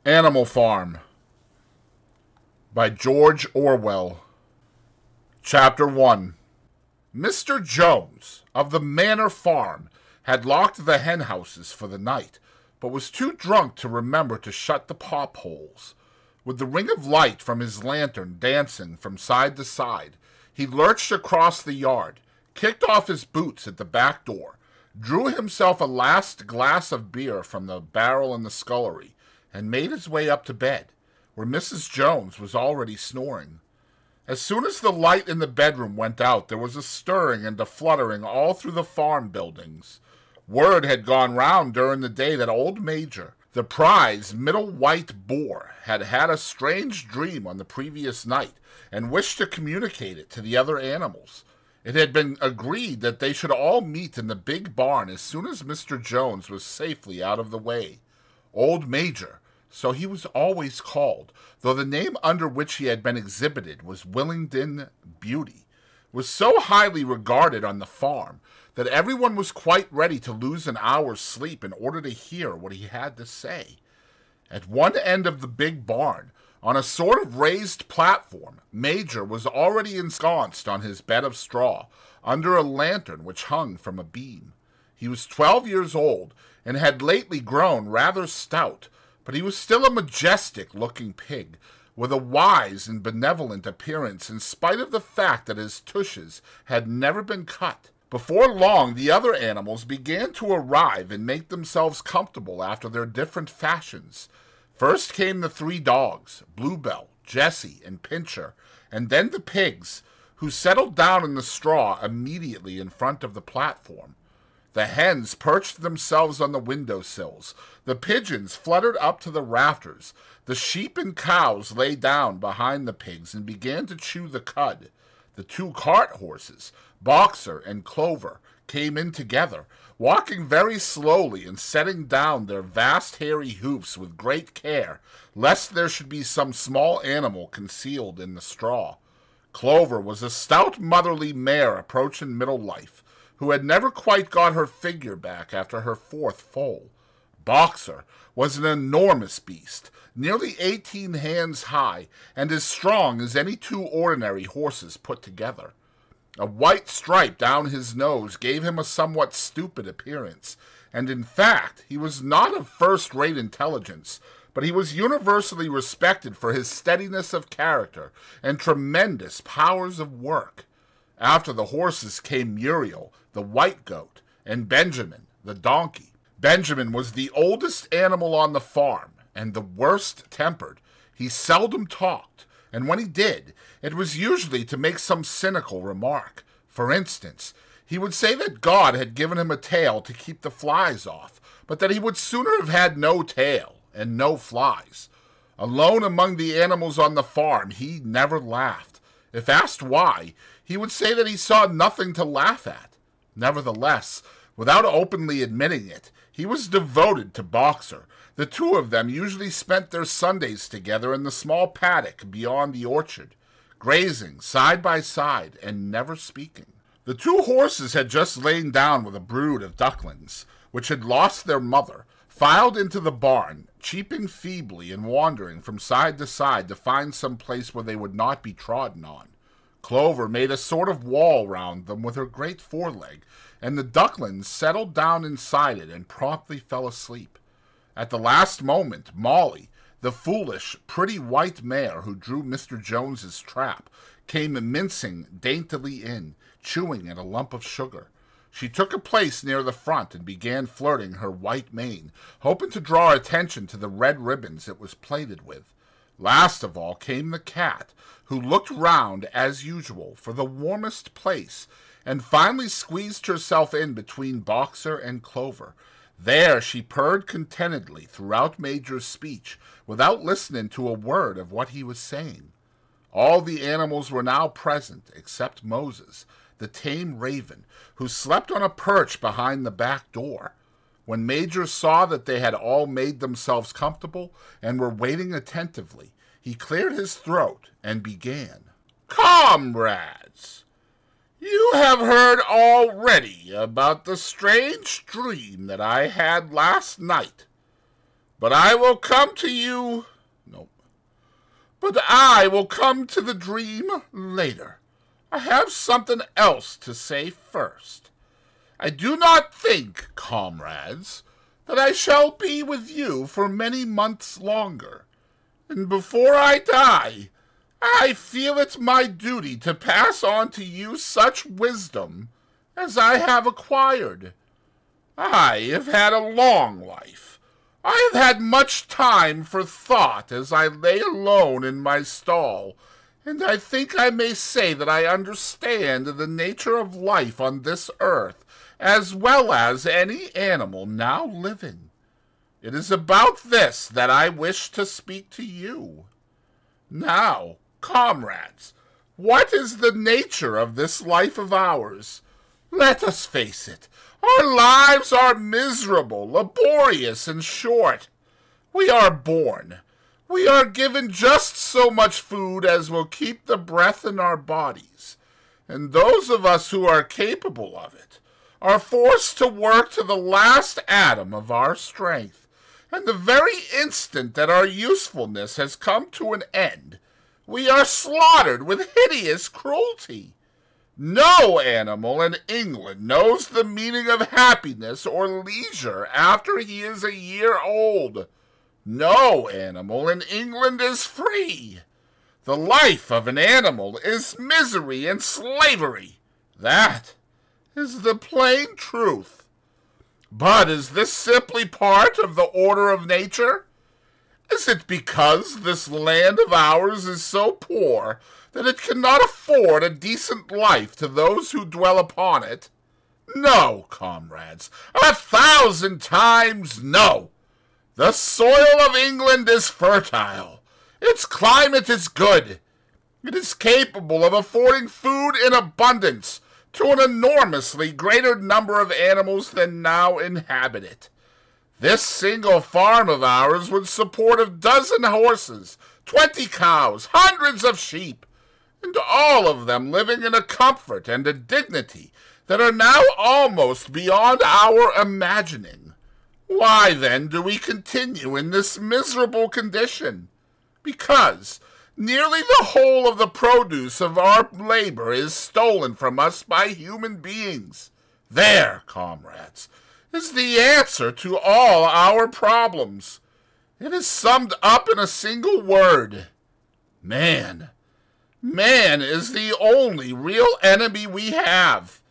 Animal Farm by George Orwell. Chapter 1. Mr. Jones of the Manor Farm had locked the henhouses for the night, but was too drunk to remember to shut the pop-holes. With the ring of light from his lantern dancing from side to side, he lurched across the yard, kicked off his boots at the back door, drew himself a last glass of beer from the barrel in the scullery, and made his way up to bed, where Mrs. Jones was already snoring. As soon as the light in the bedroom went out, there was a stirring and a fluttering all through the farm buildings. Word had gone round during the day that old Major, the prize middle white boar, had had a strange dream on the previous night, and wished to communicate it to the other animals. It had been agreed that they should all meet in the big barn as soon as Mr. Jones was safely out of the way. Old Major, so he was always called, though the name under which he had been exhibited was Willingdon Beauty, was so highly regarded on the farm that everyone was quite ready to lose an hour's sleep in order to hear what he had to say. At one end of the big barn, on a sort of raised platform, Major was already ensconced on his bed of straw, under a lantern which hung from a beam. He was 12 years old, and had lately grown rather stout, but he was still a majestic-looking pig, with a wise and benevolent appearance in spite of the fact that his tushes had never been cut. Before long, the other animals began to arrive and make themselves comfortable after their different fashions. First came the 3 dogs, Bluebell, Jessie, and Pincher, and then the pigs, who settled down in the straw immediately in front of the platform. The hens perched themselves on the window-sills, the pigeons fluttered up to the rafters, the sheep and cows lay down behind the pigs and began to chew the cud. The 2 cart horses, Boxer and Clover, came in together, walking very slowly and setting down their vast hairy hoofs with great care, lest there should be some small animal concealed in the straw. Clover was a stout motherly mare approaching middle life, who had never quite got her figure back after her 4th foal. Boxer was an enormous beast, nearly 18 hands high, and as strong as any 2 ordinary horses put together. A white stripe down his nose gave him a somewhat stupid appearance, and in fact he was not of first-rate intelligence, but he was universally respected for his steadiness of character and tremendous powers of work. After the horses came Muriel, the white goat, and Benjamin, the donkey. Benjamin was the oldest animal on the farm, and the worst-tempered. He seldom talked, and when he did, it was usually to make some cynical remark. For instance, he would say that God had given him a tail to keep the flies off, but that he would sooner have had no tail and no flies. Alone among the animals on the farm, he never laughed. If asked why, he would say that he saw nothing to laugh at. Nevertheless, without openly admitting it, he was devoted to Boxer. The 2 of them usually spent their Sundays together in the small paddock beyond the orchard, grazing side by side and never speaking. The 2 horses had just lain down with a brood of ducklings, which had lost their mother, filed into the barn, cheeping feebly and wandering from side to side to find some place where they would not be trodden on. Clover made a sort of wall round them with her great foreleg, and the ducklings settled down inside it and promptly fell asleep. At the last moment, Molly, the foolish, pretty white mare who drew Mr. Jones's trap, came mincing daintily in, chewing at a lump of sugar. She took a place near the front and began flirting her white mane, hoping to draw attention to the red ribbons it was plaited with. Last of all came the cat, who looked round, as usual, for the warmest place, and finally squeezed herself in between Boxer and Clover. There she purred contentedly throughout Major's speech, without listening to a word of what he was saying. All the animals were now present, except Moses, the tame raven, who slept on a perch behind the back door. When Major saw that they had all made themselves comfortable and were waiting attentively, he cleared his throat and began. "Comrades, you have heard already about the strange dream that I had last night. But I will come to you. No. But I will come to the dream later. I have something else to say first. I do not think, comrades, that I shall be with you for many months longer, and before I die, I feel it my duty to pass on to you such wisdom as I have acquired. I have had a long life. I have had much time for thought as I lay alone in my stall, and I think I may say that I understand the nature of life on this earth as well as any animal now living. It is about this that I wish to speak to you. Now, comrades, what is the nature of this life of ours? Let us face it. Our lives are miserable, laborious, and short. We are born. We are given just so much food as will keep the breath in our bodies, and those of us who are capable of it are forced to work to the last atom of our strength, and the very instant that our usefulness has come to an end, we are slaughtered with hideous cruelty. No animal in England knows the meaning of happiness or leisure after he is a year old. No animal in England is free. The life of an animal is misery and slavery. That is the plain truth. But is this simply part of the order of nature? Is it because this land of ours is so poor that it cannot afford a decent life to those who dwell upon it? No, comrades, 1,000 times no. The soil of England is fertile. Its climate is good. It is capable of affording food in abundance to an enormously greater number of animals than now inhabit it. This single farm of ours would support a dozen horses, 20 cows, hundreds of sheep, and all of them living in a comfort and a dignity that are now almost beyond our imagining. Why, then, do we continue in this miserable condition? Because nearly the whole of the produce of our labor is stolen from us by human beings. There, comrades, is the answer to all our problems. It is summed up in a single word: man. Man is the only real enemy we have.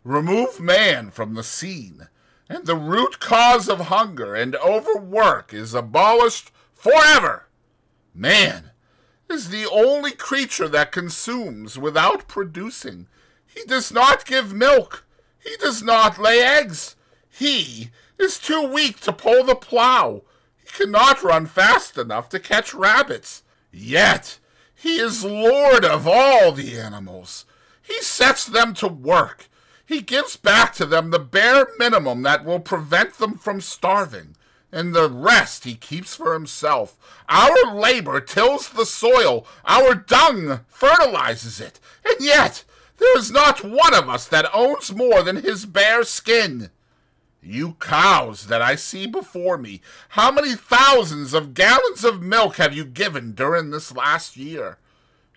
Remove man from the scene, and the root cause of hunger and overwork is abolished forever. Man is the only creature that consumes without producing. He does not give milk. He does not lay eggs. He is too weak to pull the plow. He cannot run fast enough to catch rabbits. Yet he is lord of all the animals. He sets them to work. He gives back to them the bare minimum that will prevent them from starving, and the rest he keeps for himself. Our labor tills the soil. Our dung fertilizes it. And yet there is not one of us that owns more than his bare skin. You cows that I see before me, how many thousands of gallons of milk have you given during this last year?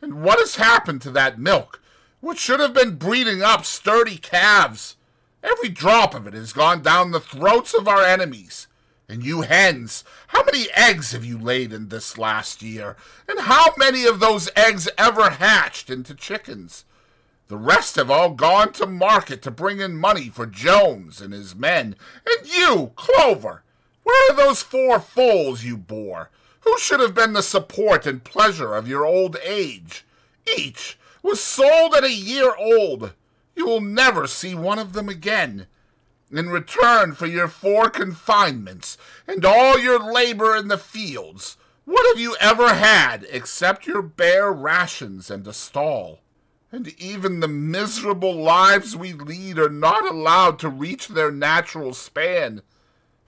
And what has happened to that milk, which should have been breeding up sturdy calves? Every drop of it has gone down the throats of our enemies. And you hens, how many eggs have you laid in this last year? And how many of those eggs ever hatched into chickens? The rest have all gone to market to bring in money for Jones and his men. And you, Clover, where are those 4 foals you bore? Who should have been the support and pleasure of your old age? Each was sold at a year old. You will never see one of them again. In return for your 4 confinements and all your labor in the fields, what have you ever had except your bare rations and a stall? And even the miserable lives we lead are not allowed to reach their natural span.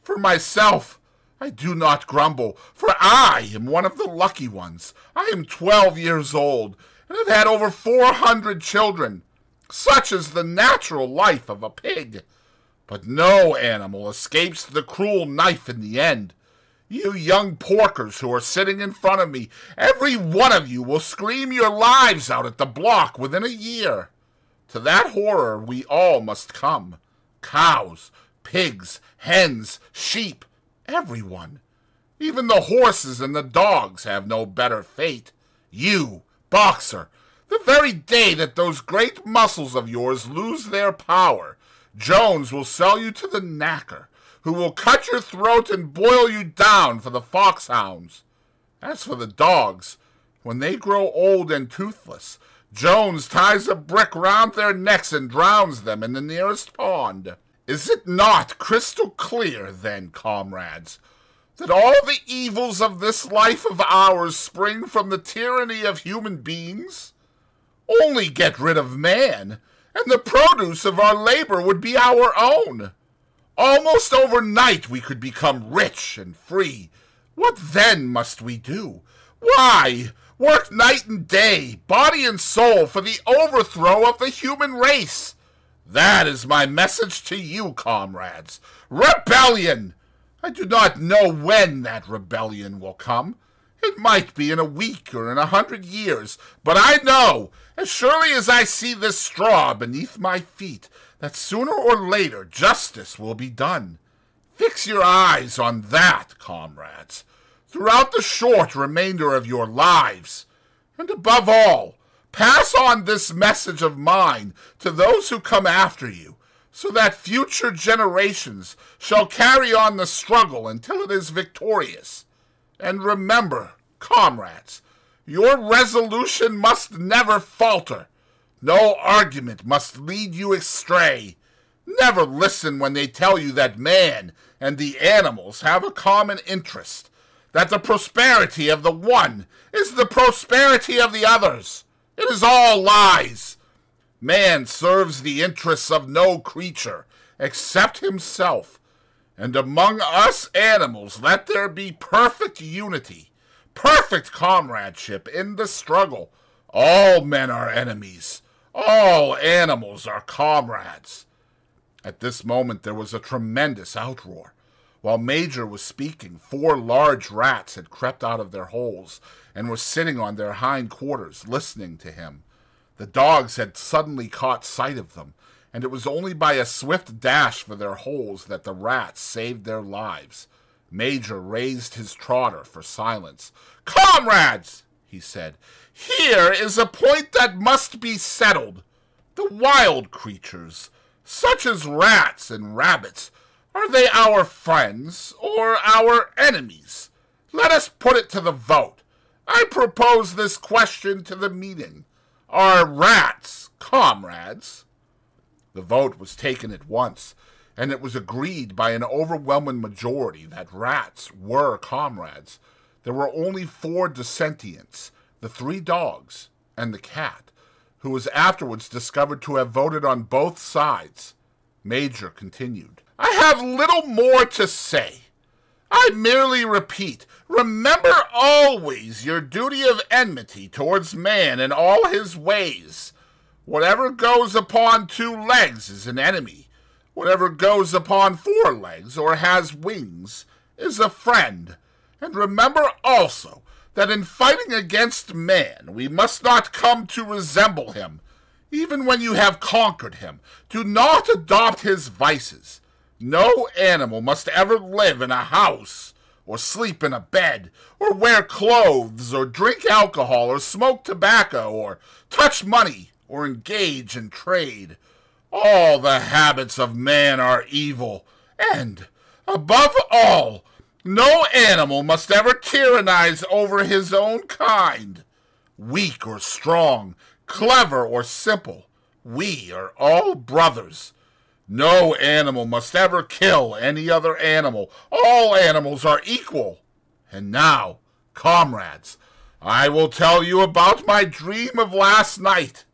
For myself, I do not grumble, for I am one of the lucky ones. I am 12 years old, and have had over 400 children. Such is the natural life of a pig. But no animal escapes the cruel knife in the end. You young porkers who are sitting in front of me, every one of you will scream your lives out at the block within a year. To that horror we all must come. Cows, pigs, hens, sheep, everyone. Even the horses and the dogs have no better fate. You, boxer, the very day that those great muscles of yours lose their power, Jones will sell you to the knacker, who will cut your throat and boil you down for the foxhounds. As for the dogs, when they grow old and toothless, Jones ties a brick round their necks and drowns them in the nearest pond. Is it not crystal clear, then, comrades, that all the evils of this life of ours spring from the tyranny of human beings? Only get rid of man, and the produce of our labor would be our own. Almost overnight we could become rich and free. What then must we do? Why, work night and day, body and soul, for the overthrow of the human race. That is my message to you, comrades. Rebellion! I do not know when that rebellion will come. It might be in a week or in 100 years, but I know, as surely as I see this straw beneath my feet, that sooner or later justice will be done. Fix your eyes on that, comrades, throughout the short remainder of your lives. And above all, pass on this message of mine to those who come after you, so that future generations shall carry on the struggle until it is victorious. And remember, comrades, your resolution must never falter. No argument must lead you astray. Never listen when they tell you that man and the animals have a common interest, that the prosperity of the one is the prosperity of the others. It is all lies. Man serves the interests of no creature except himself, and among us animals let there be perfect unity, perfect comradeship in the struggle. All men are enemies. All animals are comrades. At this moment there was a tremendous outroar. While Major was speaking, 4 large rats had crept out of their holes and were sitting on their hind quarters, listening to him. The dogs had suddenly caught sight of them, and it was only by a swift dash for their holes that the rats saved their lives. Major raised his trotter for silence. "Comrades," he said, "here is a point that must be settled. The wild creatures, such as rats and rabbits, are they our friends or our enemies? Let us put it to the vote. I propose this question to the meeting. Are rats comrades?" The vote was taken at once, and it was agreed by an overwhelming majority that rats were comrades. There were only 4 dissentients, the 3 dogs and the cat, who was afterwards discovered to have voted on both sides. Major continued, "I have little more to say. I merely repeat, remember always your duty of enmity towards man and all his ways. Whatever goes upon 2 legs is an enemy. Whatever goes upon 4 legs or has wings is a friend. And remember also that in fighting against man we must not come to resemble him. Even when you have conquered him, do not adopt his vices. No animal must ever live in a house, or sleep in a bed, or wear clothes, or drink alcohol, or smoke tobacco, or touch money, or engage in trade. All the habits of man are evil, and, above all, no animal must ever tyrannize over his own kind. Weak or strong, clever or simple, we are all brothers. No animal must ever kill any other animal. All animals are equal. And now, comrades, I will tell you about my dream of last night.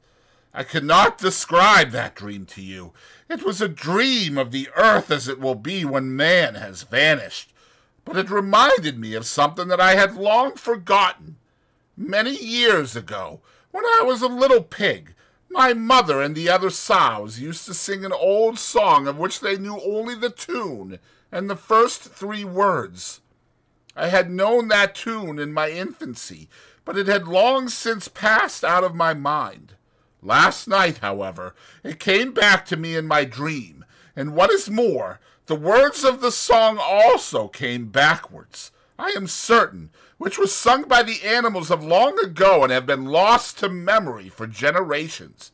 I cannot describe that dream to you. It was a dream of the earth as it will be when man has vanished. But it reminded me of something that I had long forgotten. Many years ago, when I was a little pig, my mother and the other sows used to sing an old song of which they knew only the tune and the first 3 words. I had known that tune in my infancy, but it had long since passed out of my mind. Last night, however, it came back to me in my dream, and what is more, the words of the song also came backwards, I am certain, which was sung by the animals of long ago and have been lost to memory for generations.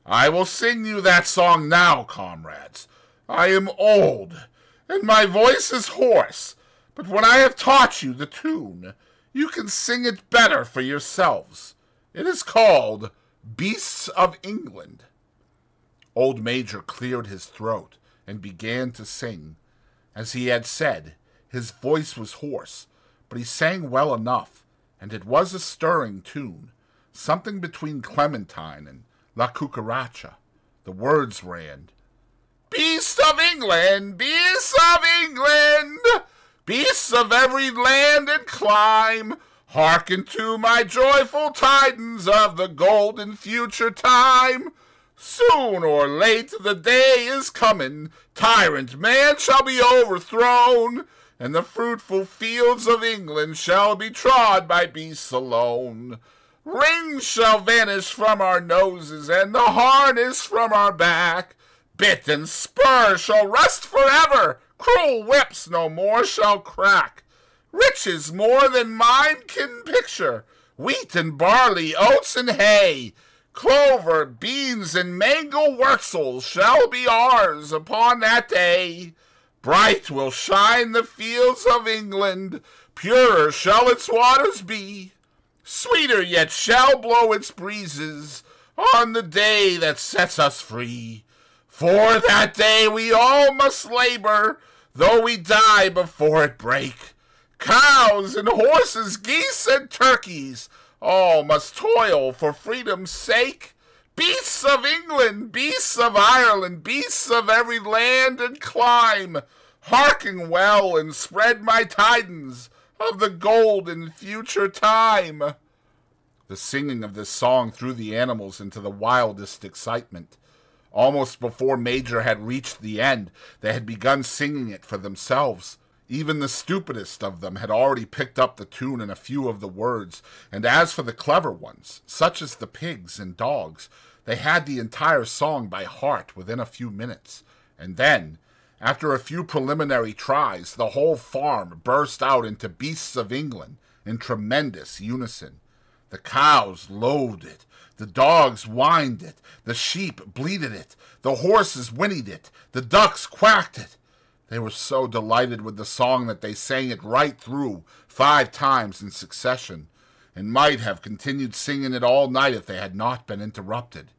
I will sing you that song now, comrades. I am old, and my voice is hoarse, but when I have taught you the tune, you can sing it better for yourselves. It is called Beasts of England. Old Major cleared his throat and began to sing. As he had said, his voice was hoarse, but he sang well enough, and it was a stirring tune, something between Clementine and La Cucaracha. The words ran, Beasts of England, beasts of England, beasts of every land and clime, hearken to my joyful tidings of the golden future time. Soon or late the day is coming, tyrant man shall be overthrown, and the fruitful fields of England shall be trod by beasts alone. Rings shall vanish from our noses, and the harness from our back. Bit and spur shall rust forever, cruel whips no more shall crack. Riches more than mind can picture, wheat and barley, oats and hay, clover, beans, and mango wurzels shall be ours upon that day. Bright will shine the fields of England, purer shall its waters be. Sweeter yet shall blow its breezes on the day that sets us free. For that day we all must labor, though we die before it break. Cows and horses, geese and turkeys, all must toil for freedom's sake. Beasts of England, beasts of Ireland, beasts of every land and clime, hearken well and spread my tidings of the golden future time. The singing of this song threw the animals into the wildest excitement. Almost before Major had reached the end, they had begun singing it for themselves. Even the stupidest of them had already picked up the tune and a few of the words, and as for the clever ones, such as the pigs and dogs, they had the entire song by heart within a few minutes. And then, after a few preliminary tries, the whole farm burst out into Beasts of England in tremendous unison. The cows lowed it, the dogs whined it, the sheep bleated it, the horses whinnied it, the ducks quacked it. They were so delighted with the song that they sang it right through 5 times in succession, and might have continued singing it all night if they had not been interrupted.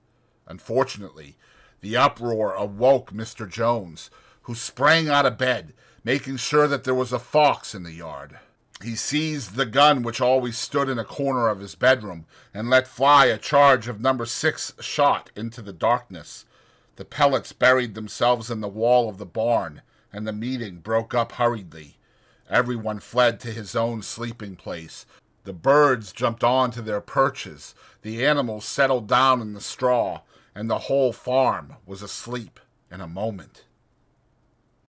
Unfortunately, the uproar awoke Mr. Jones, who sprang out of bed, making sure that there was a fox in the yard. He seized the gun which always stood in a corner of his bedroom, and let fly a charge of No. 6 shot into the darkness. The pellets buried themselves in the wall of the barn, and the meeting broke up hurriedly. Everyone fled to his own sleeping place. The birds jumped on to their perches, the animals settled down in the straw, and the whole farm was asleep in a moment.